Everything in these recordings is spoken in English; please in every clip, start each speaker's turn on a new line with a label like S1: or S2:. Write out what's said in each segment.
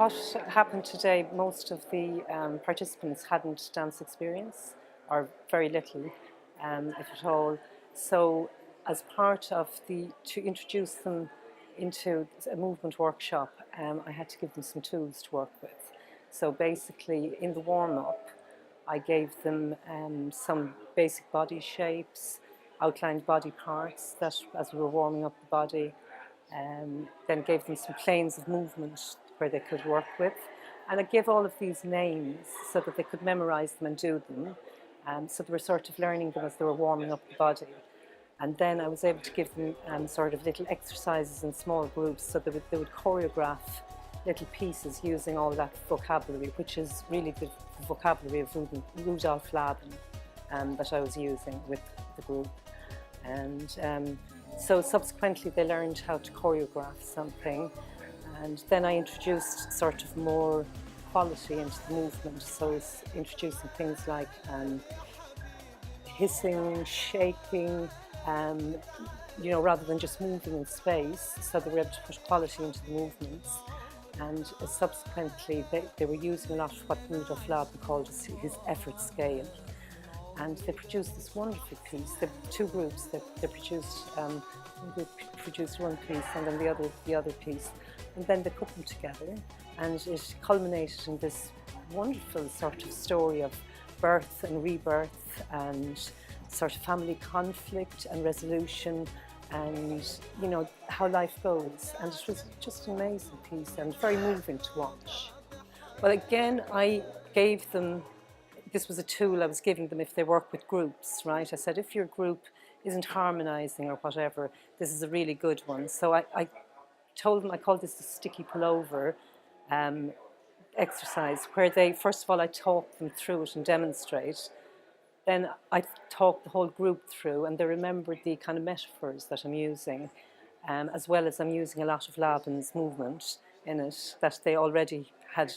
S1: what happened today, most of the participants hadn't dance experience, or very little, if at all. So as part of to introduce them into a movement workshop, I had to give them some tools to work with. So basically, in the warm-up, I gave them some basic body shapes, outlined body parts that, as we were warming up the body, then gave them some planes of movement where they could work with. And I gave all of these names so that they could memorize them and do them. So they were sort of learning them as they were warming up the body. And then I was able to give them sort of little exercises in small groups so that they would choreograph little pieces using all that vocabulary, which is really the vocabulary of Rudolf Laban that I was using with the group. And so subsequently they learned how to choreograph something, and then I introduced sort of more quality into the movement. So I was introducing things like hissing, shaking, you know, rather than just moving in space, so they were able to put quality into the movements. And subsequently they were using a lot of what Rudolf Laban called his effort scale. And they produced this wonderful piece. There were two groups. They produced one group produced one piece, and then the other piece, and then they put them together, and it culminated in this wonderful sort of story of birth and rebirth, and sort of family conflict and resolution, and you know how life goes. And it was just an amazing piece and very moving to watch. Well, again, I gave them. This was a tool I was giving them if they work with groups, right? I said, if your group isn't harmonizing or whatever, this is a really good one. So I told them, I called this the sticky pullover exercise, where they, first of all, I talk them through it and demonstrate. Then I talk the whole group through, and they remembered the kind of metaphors that I'm using, as well as I'm using a lot of Laban's movement in it that they already had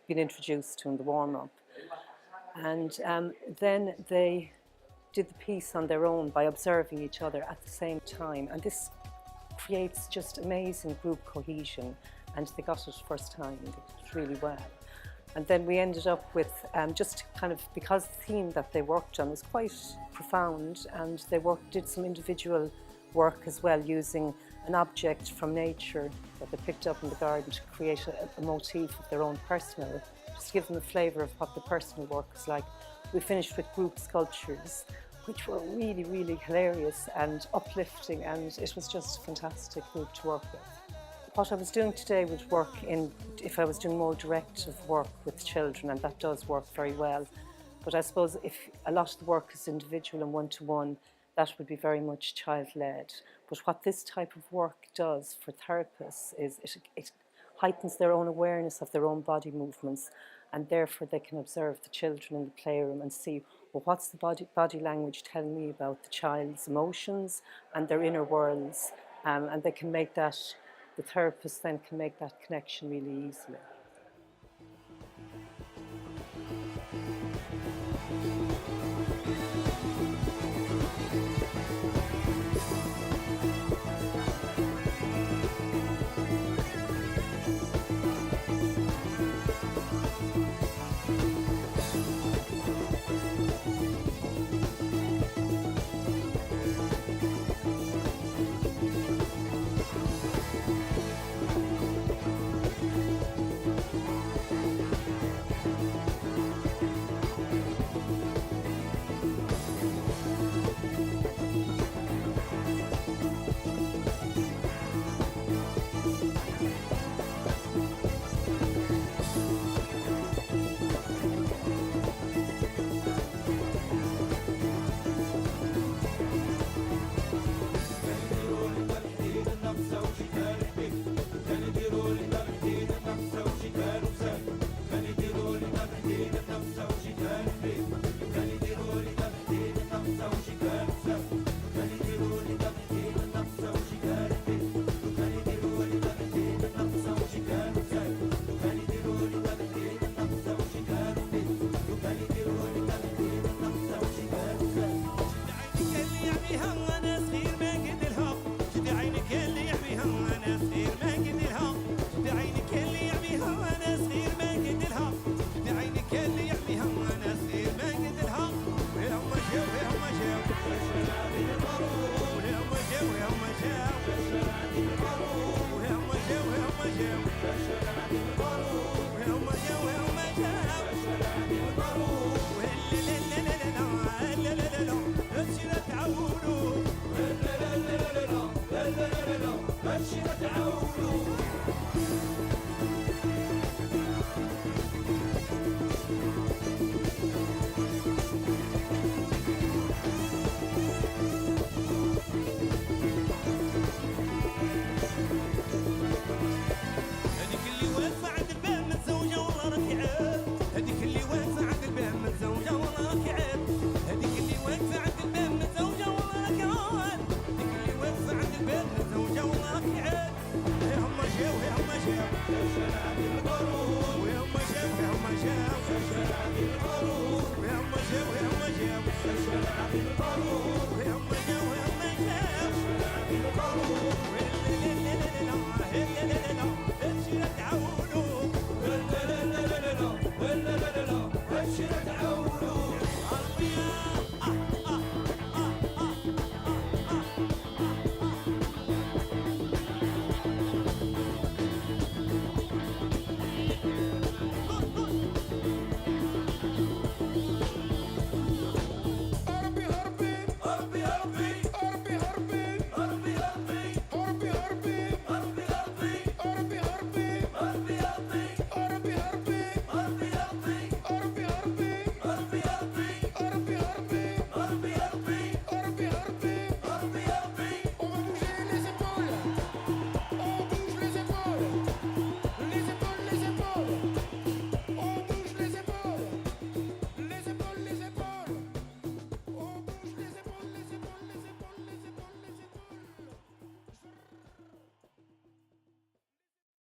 S1: been introduced to in the warm-up. And then they did the piece on their own by observing each other at the same time. And this creates just amazing group cohesion. And they got it first time, they did it really well. And then we ended up with just kind of, because the theme that they worked on was quite profound, and they did some individual work as well, using an object from nature that they picked up in the garden to create a motif of their own personal, just to give them a flavour of what the personal work was like. We finished with group sculptures, which were really, really hilarious and uplifting, and it was just a fantastic group to work with. What I was doing today would work if I was doing more directive work with children, and that does work very well. But I suppose if a lot of the work is individual and one-to-one, that would be very much child-led. But what this type of work does for therapists is it heightens their own awareness of their own body movements, and therefore they can observe the children in the playroom and see, well, what's the body language telling me about the child's emotions and their inner worlds, and they can make that, the therapist then can make that connection really easily.